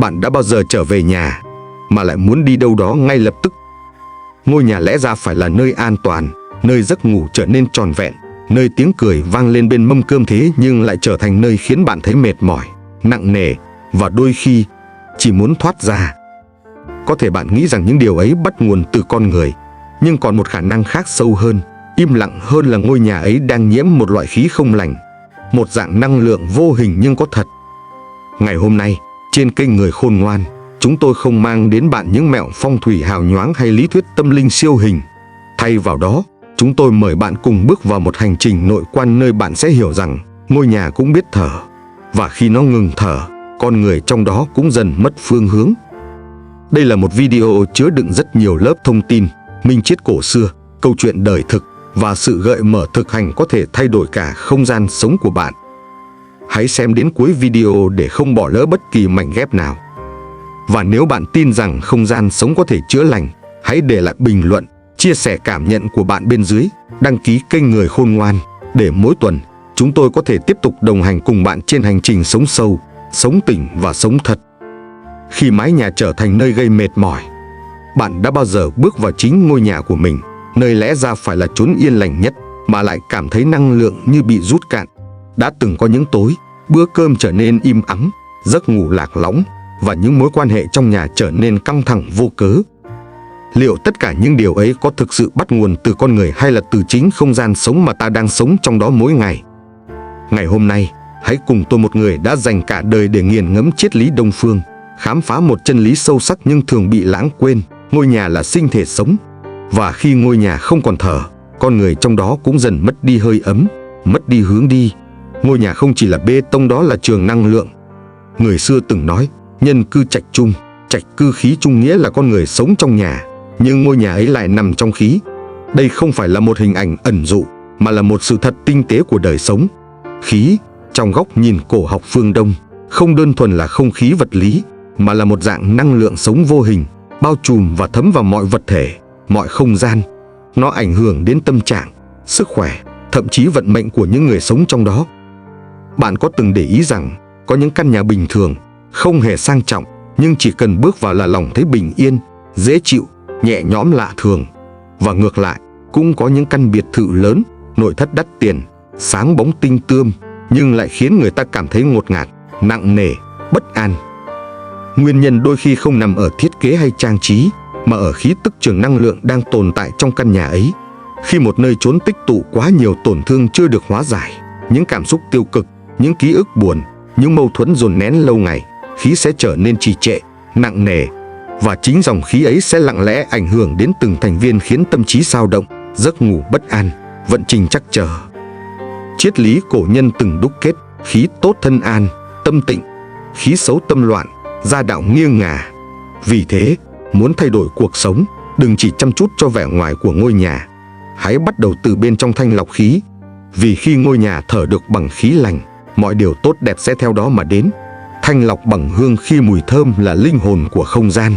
Bạn đã bao giờ trở về nhà mà lại muốn đi đâu đó ngay lập tức? Ngôi nhà lẽ ra phải là nơi an toàn, nơi giấc ngủ trở nên trọn vẹn, nơi tiếng cười vang lên bên mâm cơm, thế nhưng lại trở thành nơi khiến bạn thấy mệt mỏi, nặng nề và đôi khi chỉ muốn thoát ra. Có thể bạn nghĩ rằng những điều ấy bắt nguồn từ con người, nhưng còn một khả năng khác sâu hơn, im lặng hơn là ngôi nhà ấy đang nhiễm một loại khí không lành, một dạng năng lượng vô hình nhưng có thật. Ngày hôm nay, trên kênh Người Khôn Ngoan, chúng tôi không mang đến bạn những mẹo phong thủy hào nhoáng hay lý thuyết tâm linh siêu hình. Thay vào đó, chúng tôi mời bạn cùng bước vào một hành trình nội quan nơi bạn sẽ hiểu rằng ngôi nhà cũng biết thở. Và khi nó ngừng thở, con người trong đó cũng dần mất phương hướng. Đây là một video chứa đựng rất nhiều lớp thông tin, minh triết cổ xưa, câu chuyện đời thực và sự gợi mở thực hành có thể thay đổi cả không gian sống của bạn. Hãy xem đến cuối video để không bỏ lỡ bất kỳ mảnh ghép nào. Và nếu bạn tin rằng không gian sống có thể chữa lành, hãy để lại bình luận, chia sẻ cảm nhận của bạn bên dưới, đăng ký kênh Người Khôn Ngoan để mỗi tuần chúng tôi có thể tiếp tục đồng hành cùng bạn trên hành trình sống sâu, sống tỉnh và sống thật. Khi mái nhà trở thành nơi gây mệt mỏi, bạn đã bao giờ bước vào chính ngôi nhà của mình, nơi lẽ ra phải là chốn yên lành nhất, mà lại cảm thấy năng lượng như bị rút cạn? Đã từng có những tối, bữa cơm trở nên im ắng, giấc ngủ lạc lõng và những mối quan hệ trong nhà trở nên căng thẳng vô cớ. Liệu tất cả những điều ấy có thực sự bắt nguồn từ con người hay là từ chính không gian sống mà ta đang sống trong đó mỗi ngày? Ngày hôm nay, hãy cùng tôi, một người đã dành cả đời để nghiền ngẫm triết lý Đông phương, khám phá một chân lý sâu sắc nhưng thường bị lãng quên: ngôi nhà là sinh thể sống. Và khi ngôi nhà không còn thở, con người trong đó cũng dần mất đi hơi ấm, mất đi hướng đi. Ngôi nhà không chỉ là bê tông, đó là trường năng lượng. Người xưa từng nói, nhân cư trạch chung, trạch cư khí chung, nghĩa là con người sống trong nhà, nhưng ngôi nhà ấy lại nằm trong khí. Đây không phải là một hình ảnh ẩn dụ, mà là một sự thật tinh tế của đời sống. Khí, trong góc nhìn cổ học phương Đông, không đơn thuần là không khí vật lý, mà là một dạng năng lượng sống vô hình, bao trùm và thấm vào mọi vật thể, mọi không gian. Nó ảnh hưởng đến tâm trạng, sức khỏe, thậm chí vận mệnh của những người sống trong đó. Bạn có từng để ý rằng có những căn nhà bình thường, không hề sang trọng, nhưng chỉ cần bước vào là lòng thấy bình yên, dễ chịu, nhẹ nhõm lạ thường. Và ngược lại, cũng có những căn biệt thự lớn, nội thất đắt tiền, sáng bóng tinh tươm, nhưng lại khiến người ta cảm thấy ngột ngạt, nặng nề, bất an. Nguyên nhân đôi khi không nằm ở thiết kế hay trang trí, mà ở khí tức trường năng lượng đang tồn tại trong căn nhà ấy. Khi một nơi chốn tích tụ quá nhiều tổn thương chưa được hóa giải, những cảm xúc tiêu cực, những ký ức buồn, những mâu thuẫn dồn nén lâu ngày, khí sẽ trở nên trì trệ, nặng nề. Và chính dòng khí ấy sẽ lặng lẽ ảnh hưởng đến từng thành viên, khiến tâm trí xao động, giấc ngủ bất an, vận trình trắc trở. Triết lý cổ nhân từng đúc kết: khí tốt thân an, tâm tịnh; khí xấu tâm loạn, gia đạo nghiêng ngả. Vì thế, muốn thay đổi cuộc sống, đừng chỉ chăm chút cho vẻ ngoài của ngôi nhà. Hãy bắt đầu từ bên trong thanh lọc khí. Vì khi ngôi nhà thở được bằng khí lành, mọi điều tốt đẹp sẽ theo đó mà đến. Thanh lọc bằng hương, khi mùi thơm là linh hồn của không gian.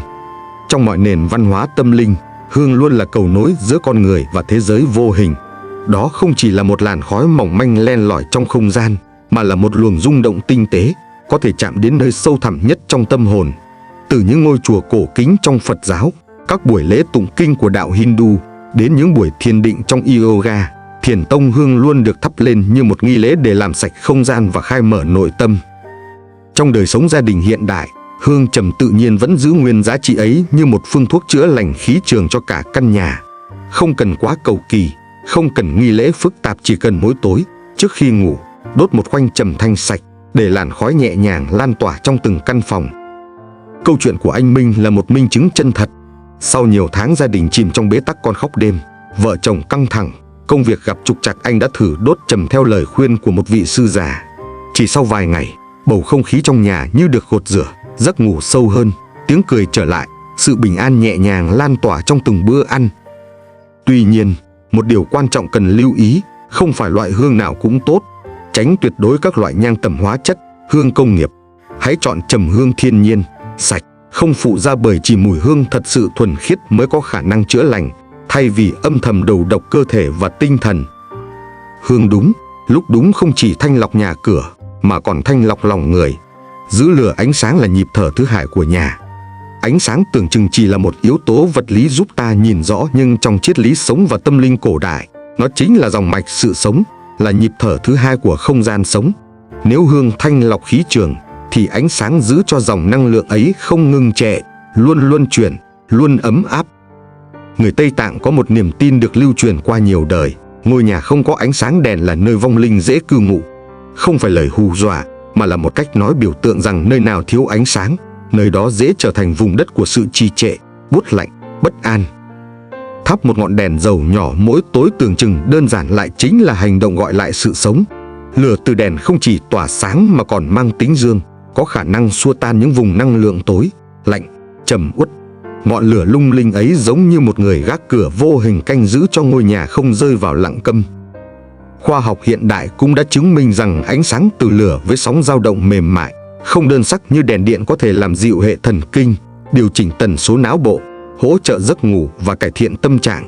Trong mọi nền văn hóa tâm linh, hương luôn là cầu nối giữa con người và thế giới vô hình. Đó không chỉ là một làn khói mỏng manh len lỏi trong không gian, mà là một luồng rung động tinh tế, có thể chạm đến nơi sâu thẳm nhất trong tâm hồn. Từ những ngôi chùa cổ kính trong Phật giáo, các buổi lễ tụng kinh của đạo Hindu, đến những buổi thiền định trong yoga, thiền tông, hương luôn được thắp lên như một nghi lễ để làm sạch không gian và khai mở nội tâm. Trong đời sống gia đình hiện đại, hương trầm tự nhiên vẫn giữ nguyên giá trị ấy như một phương thuốc chữa lành khí trường cho cả căn nhà. Không cần quá cầu kỳ, không cần nghi lễ phức tạp, chỉ cần mỗi tối trước khi ngủ đốt một khoanh trầm thanh sạch, để làn khói nhẹ nhàng lan tỏa trong từng căn phòng. Câu chuyện của anh Minh là một minh chứng chân thật. Sau nhiều tháng gia đình chìm trong bế tắc, con khóc đêm, vợ chồng căng thẳng, công việc gặp trục trặc, anh đã thử đốt trầm theo lời khuyên của một vị sư già. Chỉ sau vài ngày, bầu không khí trong nhà như được gột rửa, giấc ngủ sâu hơn, tiếng cười trở lại, sự bình an nhẹ nhàng lan tỏa trong từng bữa ăn. Tuy nhiên, một điều quan trọng cần lưu ý, không phải loại hương nào cũng tốt. Tránh tuyệt đối các loại nhang tẩm hóa chất, hương công nghiệp. Hãy chọn trầm hương thiên nhiên, sạch, không phụ ra, bởi chỉ mùi hương thật sự thuần khiết mới có khả năng chữa lành, thay vì âm thầm đầu độc cơ thể và tinh thần. Hương đúng, lúc đúng không chỉ thanh lọc nhà cửa, mà còn thanh lọc lòng người. Giữ lửa ánh sáng là nhịp thở thứ hai của nhà. Ánh sáng tưởng chừng chỉ là một yếu tố vật lý giúp ta nhìn rõ, nhưng trong triết lý sống và tâm linh cổ đại, nó chính là dòng mạch sự sống, là nhịp thở thứ hai của không gian sống. Nếu hương thanh lọc khí trường, thì ánh sáng giữ cho dòng năng lượng ấy không ngừng trệ, luôn luân chuyển, luôn ấm áp. Người Tây Tạng có một niềm tin được lưu truyền qua nhiều đời: ngôi nhà không có ánh sáng đèn là nơi vong linh dễ cư ngụ. Không phải lời hù dọa, mà là một cách nói biểu tượng rằng nơi nào thiếu ánh sáng, nơi đó dễ trở thành vùng đất của sự trì trệ, buốt lạnh, bất an. Thắp một ngọn đèn dầu nhỏ mỗi tối tưởng chừng đơn giản lại chính là hành động gọi lại sự sống. Lửa từ đèn không chỉ tỏa sáng mà còn mang tính dương, có khả năng xua tan những vùng năng lượng tối, lạnh, trầm uất. Ngọn lửa lung linh ấy giống như một người gác cửa vô hình canh giữ cho ngôi nhà không rơi vào lặng câm. Khoa học hiện đại cũng đã chứng minh rằng ánh sáng từ lửa với sóng dao động mềm mại, không đơn sắc như đèn điện có thể làm dịu hệ thần kinh, điều chỉnh tần số não bộ, hỗ trợ giấc ngủ và cải thiện tâm trạng.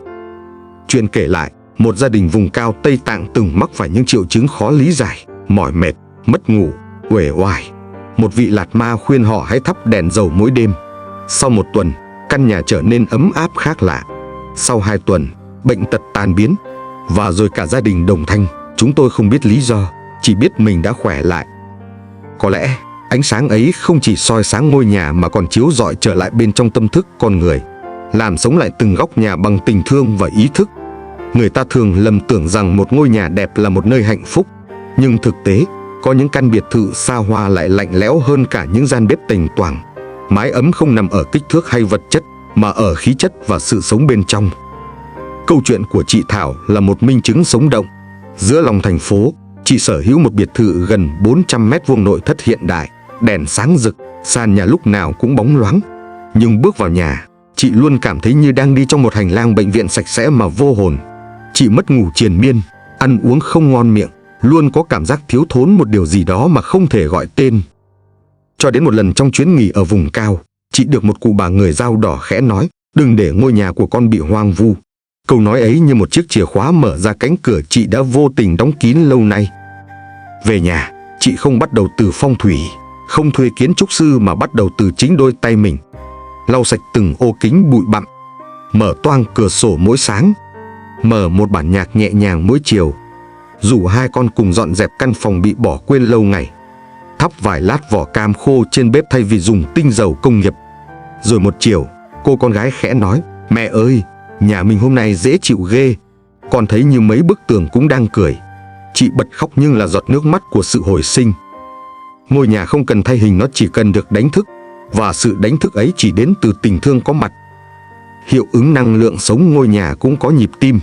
Chuyện kể lại, một gia đình vùng cao Tây Tạng từng mắc phải những triệu chứng khó lý giải: mỏi mệt, mất ngủ, uể oải. Một vị Lạt Ma khuyên họ hãy thắp đèn dầu mỗi đêm. Sau một tuần, căn nhà trở nên ấm áp khác lạ. Sau 2 tuần, bệnh tật tan biến. Và rồi cả gia đình đồng thanh: chúng tôi không biết lý do, chỉ biết mình đã khỏe lại. Có lẽ ánh sáng ấy không chỉ soi sáng ngôi nhà mà còn chiếu rọi trở lại bên trong tâm thức con người, làm sống lại từng góc nhà bằng tình thương và ý thức. Người ta thường lầm tưởng rằng một ngôi nhà đẹp là một nơi hạnh phúc, nhưng thực tế, có những căn biệt thự xa hoa lại lạnh lẽo hơn cả những gian bếp tềnh toàng. Mái ấm không nằm ở kích thước hay vật chất, mà ở khí chất và sự sống bên trong. Câu chuyện của chị Thảo là một minh chứng sống động. Giữa lòng thành phố, chị sở hữu một biệt thự gần 400 mét vuông nội thất hiện đại, đèn sáng rực, sàn nhà lúc nào cũng bóng loáng. Nhưng bước vào nhà, chị luôn cảm thấy như đang đi trong một hành lang bệnh viện sạch sẽ mà vô hồn. Chị mất ngủ triền miên, ăn uống không ngon miệng, luôn có cảm giác thiếu thốn một điều gì đó mà không thể gọi tên. Cho đến một lần trong chuyến nghỉ ở vùng cao, chị được một cụ bà người Dao đỏ khẽ nói: đừng để ngôi nhà của con bị hoang vu. Câu nói ấy như một chiếc chìa khóa mở ra cánh cửa chị đã vô tình đóng kín lâu nay. Về nhà, chị không bắt đầu từ phong thủy, không thuê kiến trúc sư mà bắt đầu từ chính đôi tay mình. Lau sạch từng ô kính bụi bặm, mở toang cửa sổ mỗi sáng, mở một bản nhạc nhẹ nhàng mỗi chiều, rủ 2 con cùng dọn dẹp căn phòng bị bỏ quên lâu ngày, thắp vài lát vỏ cam khô trên bếp thay vì dùng tinh dầu công nghiệp. Rồi một chiều, cô con gái khẽ nói: mẹ ơi, nhà mình hôm nay dễ chịu ghê. Con thấy như mấy bức tường cũng đang cười. Chị bật khóc nhưng là giọt nước mắt của sự hồi sinh. Ngôi nhà không cần thay hình, nó chỉ cần được đánh thức. Và sự đánh thức ấy chỉ đến từ tình thương có mặt. Hiệu ứng năng lượng sống ngôi nhà cũng có nhịp tim.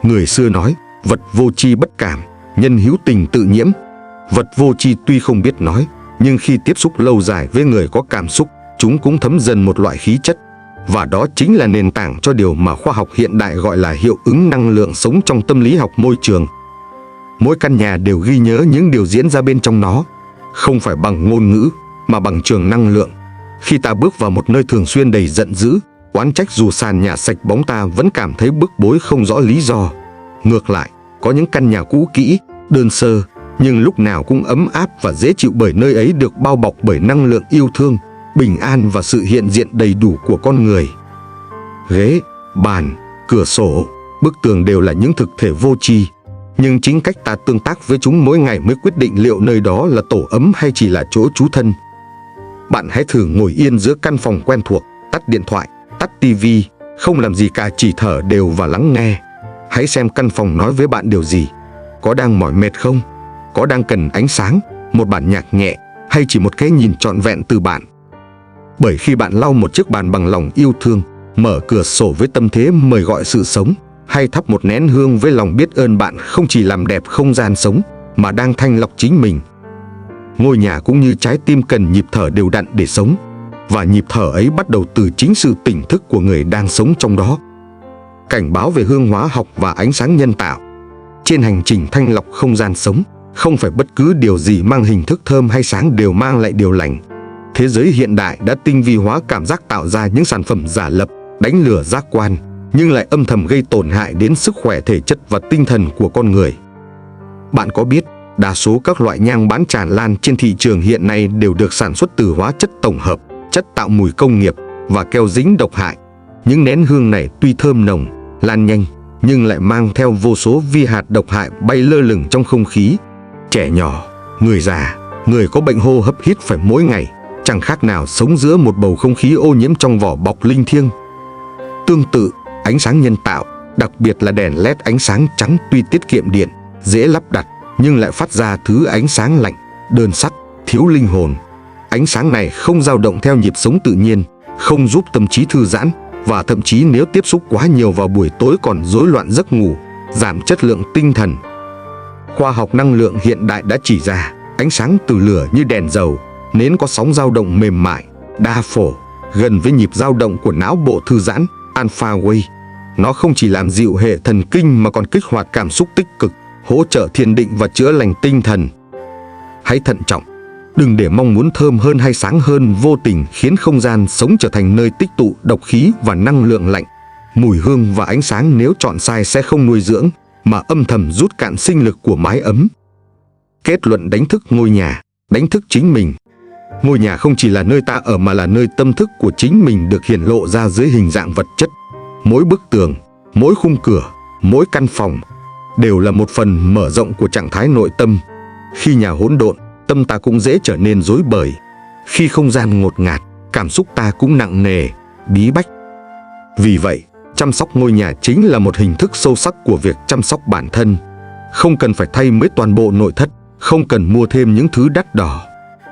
Người xưa nói: vật vô tri bất cảm, nhân hữu tình tự nhiễm. Vật vô tri tuy không biết nói, nhưng khi tiếp xúc lâu dài với người có cảm xúc, chúng cũng thấm dần một loại khí chất. Và đó chính là nền tảng cho điều mà khoa học hiện đại gọi là hiệu ứng năng lượng sống trong tâm lý học môi trường. Mỗi căn nhà đều ghi nhớ những điều diễn ra bên trong nó, không phải bằng ngôn ngữ, mà bằng trường năng lượng. Khi ta bước vào một nơi thường xuyên đầy giận dữ, oán trách, dù sàn nhà sạch bóng, ta vẫn cảm thấy bức bối không rõ lý do. Ngược lại, có những căn nhà cũ kỹ, đơn sơ, nhưng lúc nào cũng ấm áp và dễ chịu, bởi nơi ấy được bao bọc bởi năng lượng yêu thương, bình an và sự hiện diện đầy đủ của con người. Ghế, bàn, cửa sổ, bức tường đều là những thực thể vô tri, nhưng chính cách ta tương tác với chúng mỗi ngày mới quyết định liệu nơi đó là tổ ấm hay chỉ là chỗ trú thân. Bạn hãy thử ngồi yên giữa căn phòng quen thuộc, tắt điện thoại, tắt tivi, không làm gì cả, chỉ thở đều và lắng nghe. Hãy xem căn phòng nói với bạn điều gì. Có đang mỏi mệt không? Có đang cần ánh sáng, một bản nhạc nhẹ, hay chỉ một cái nhìn trọn vẹn từ bạn? Bởi khi bạn lau một chiếc bàn bằng lòng yêu thương, mở cửa sổ với tâm thế mời gọi sự sống, hay thắp một nén hương với lòng biết ơn, bạn không chỉ làm đẹp không gian sống, mà đang thanh lọc chính mình. Ngôi nhà cũng như trái tim cần nhịp thở đều đặn để sống, và nhịp thở ấy bắt đầu từ chính sự tỉnh thức của người đang sống trong đó. Cảnh báo về hương hóa học và ánh sáng nhân tạo. Trên hành trình thanh lọc không gian sống, không phải bất cứ điều gì mang hình thức thơm hay sáng đều mang lại điều lành. Thế giới hiện đại đã tinh vi hóa cảm giác, tạo ra những sản phẩm giả lập, đánh lừa giác quan, nhưng lại âm thầm gây tổn hại đến sức khỏe thể chất và tinh thần của con người. Bạn có biết, Đa số các loại nhang bán tràn lan trên thị trường hiện nay đều được sản xuất từ hóa chất tổng hợp, chất tạo mùi công nghiệp và keo dính độc hại. Những nén hương này tuy thơm nồng, lan nhanh, nhưng lại mang theo vô số vi hạt độc hại bay lơ lửng trong không khí. Trẻ nhỏ, người già, người có bệnh hô hấp hít phải mỗi ngày, chẳng khác nào sống giữa một bầu không khí ô nhiễm trong vỏ bọc linh thiêng. Tương tự, ánh sáng nhân tạo, đặc biệt là đèn LED ánh sáng trắng tuy tiết kiệm điện, dễ lắp đặt, nhưng lại phát ra thứ ánh sáng lạnh, đơn sắc, thiếu linh hồn. Ánh sáng này không dao động theo nhịp sống tự nhiên, không giúp tâm trí thư giãn, và thậm chí nếu tiếp xúc quá nhiều vào buổi tối còn rối loạn giấc ngủ, giảm chất lượng tinh thần. Khoa học năng lượng hiện đại đã chỉ ra, ánh sáng từ lửa như đèn dầu, nến có sóng dao động mềm mại, đa phổ, gần với nhịp dao động của não bộ thư giãn, alpha wave. Nó không chỉ làm dịu hệ thần kinh mà còn kích hoạt cảm xúc tích cực, hỗ trợ thiền định và chữa lành tinh thần. Hãy thận trọng, đừng để mong muốn thơm hơn hay sáng hơn vô tình khiến không gian sống trở thành nơi tích tụ độc khí và năng lượng lạnh. Mùi hương và ánh sáng nếu chọn sai sẽ không nuôi dưỡng, mà âm thầm rút cạn sinh lực của mái ấm. Kết luận đánh thức ngôi nhà, đánh thức chính mình. Ngôi nhà không chỉ là nơi ta ở mà là nơi tâm thức của chính mình được hiển lộ ra dưới hình dạng vật chất. Mỗi bức tường, mỗi khung cửa, mỗi căn phòng đều là một phần mở rộng của trạng thái nội tâm. Khi nhà hỗn độn, tâm ta cũng dễ trở nên rối bời. Khi không gian ngột ngạt, cảm xúc ta cũng nặng nề, bí bách. Vì vậy, chăm sóc ngôi nhà chính là một hình thức sâu sắc của việc chăm sóc bản thân. Không cần phải thay mới toàn bộ nội thất, không cần mua thêm những thứ đắt đỏ.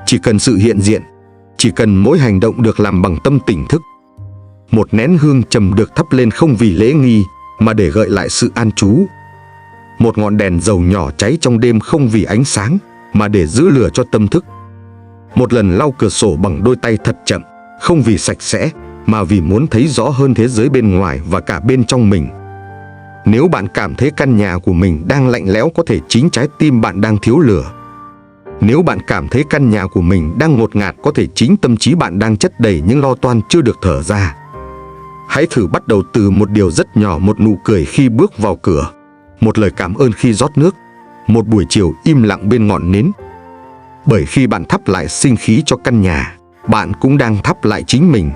Chỉ cần sự hiện diện, chỉ cần mỗi hành động được làm bằng tâm tỉnh thức. Một nén hương trầm được thắp lên không vì lễ nghi, mà để gợi lại sự an trú. Một ngọn đèn dầu nhỏ cháy trong đêm không vì ánh sáng, mà để giữ lửa cho tâm thức. Một lần lau cửa sổ bằng đôi tay thật chậm, không vì sạch sẽ, mà vì muốn thấy rõ hơn thế giới bên ngoài và cả bên trong mình. Nếu bạn cảm thấy căn nhà của mình đang lạnh lẽo, có thể chính trái tim bạn đang thiếu lửa. Nếu bạn cảm thấy căn nhà của mình đang ngột ngạt, có thể chính tâm trí bạn đang chất đầy những lo toan chưa được thở ra. Hãy thử bắt đầu từ một điều rất nhỏ, một nụ cười khi bước vào cửa, một lời cảm ơn khi rót nước, một buổi chiều im lặng bên ngọn nến. Bởi khi bạn thắp lại sinh khí cho căn nhà, bạn cũng đang thắp lại chính mình.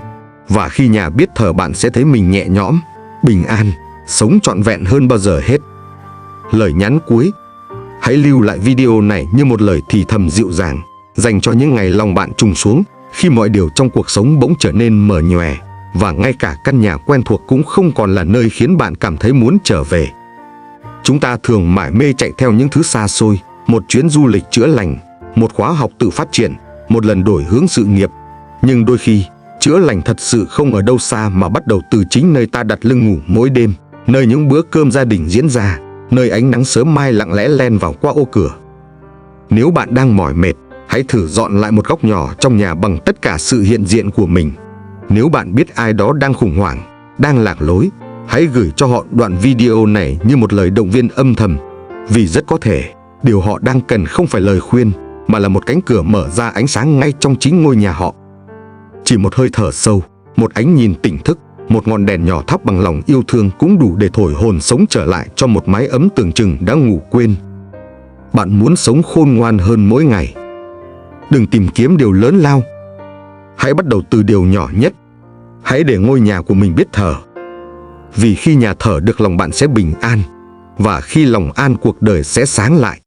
Và khi nhà biết thở, bạn sẽ thấy mình nhẹ nhõm, bình an, sống trọn vẹn hơn bao giờ hết. Lời nhắn cuối: hãy lưu lại video này như một lời thì thầm dịu dàng, dành cho những ngày lòng bạn trùng xuống, khi mọi điều trong cuộc sống bỗng trở nên mờ nhòe, và ngay cả căn nhà quen thuộc cũng không còn là nơi khiến bạn cảm thấy muốn trở về. Chúng ta thường mải mê chạy theo những thứ xa xôi, một chuyến du lịch chữa lành, một khóa học tự phát triển, một lần đổi hướng sự nghiệp. Nhưng đôi khi, chữa lành thật sự không ở đâu xa mà bắt đầu từ chính nơi ta đặt lưng ngủ mỗi đêm, nơi những bữa cơm gia đình diễn ra, nơi ánh nắng sớm mai lặng lẽ len vào qua ô cửa. Nếu bạn đang mỏi mệt, hãy thử dọn lại một góc nhỏ trong nhà bằng tất cả sự hiện diện của mình. Nếu bạn biết ai đó đang khủng hoảng, đang lạc lối, hãy gửi cho họ đoạn video này như một lời động viên âm thầm. Vì rất có thể, điều họ đang cần không phải lời khuyên, mà là một cánh cửa mở ra ánh sáng ngay trong chính ngôi nhà họ. Chỉ một hơi thở sâu, một ánh nhìn tỉnh thức, một ngọn đèn nhỏ thắp bằng lòng yêu thương cũng đủ để thổi hồn sống trở lại cho một mái ấm tưởng chừng đã ngủ quên. Bạn muốn sống khôn ngoan hơn mỗi ngày, đừng tìm kiếm điều lớn lao. Hãy bắt đầu từ điều nhỏ nhất. Hãy để ngôi nhà của mình biết thở. Vì khi nhà thở được, lòng bạn sẽ bình an. Và khi lòng an, cuộc đời sẽ sáng lại.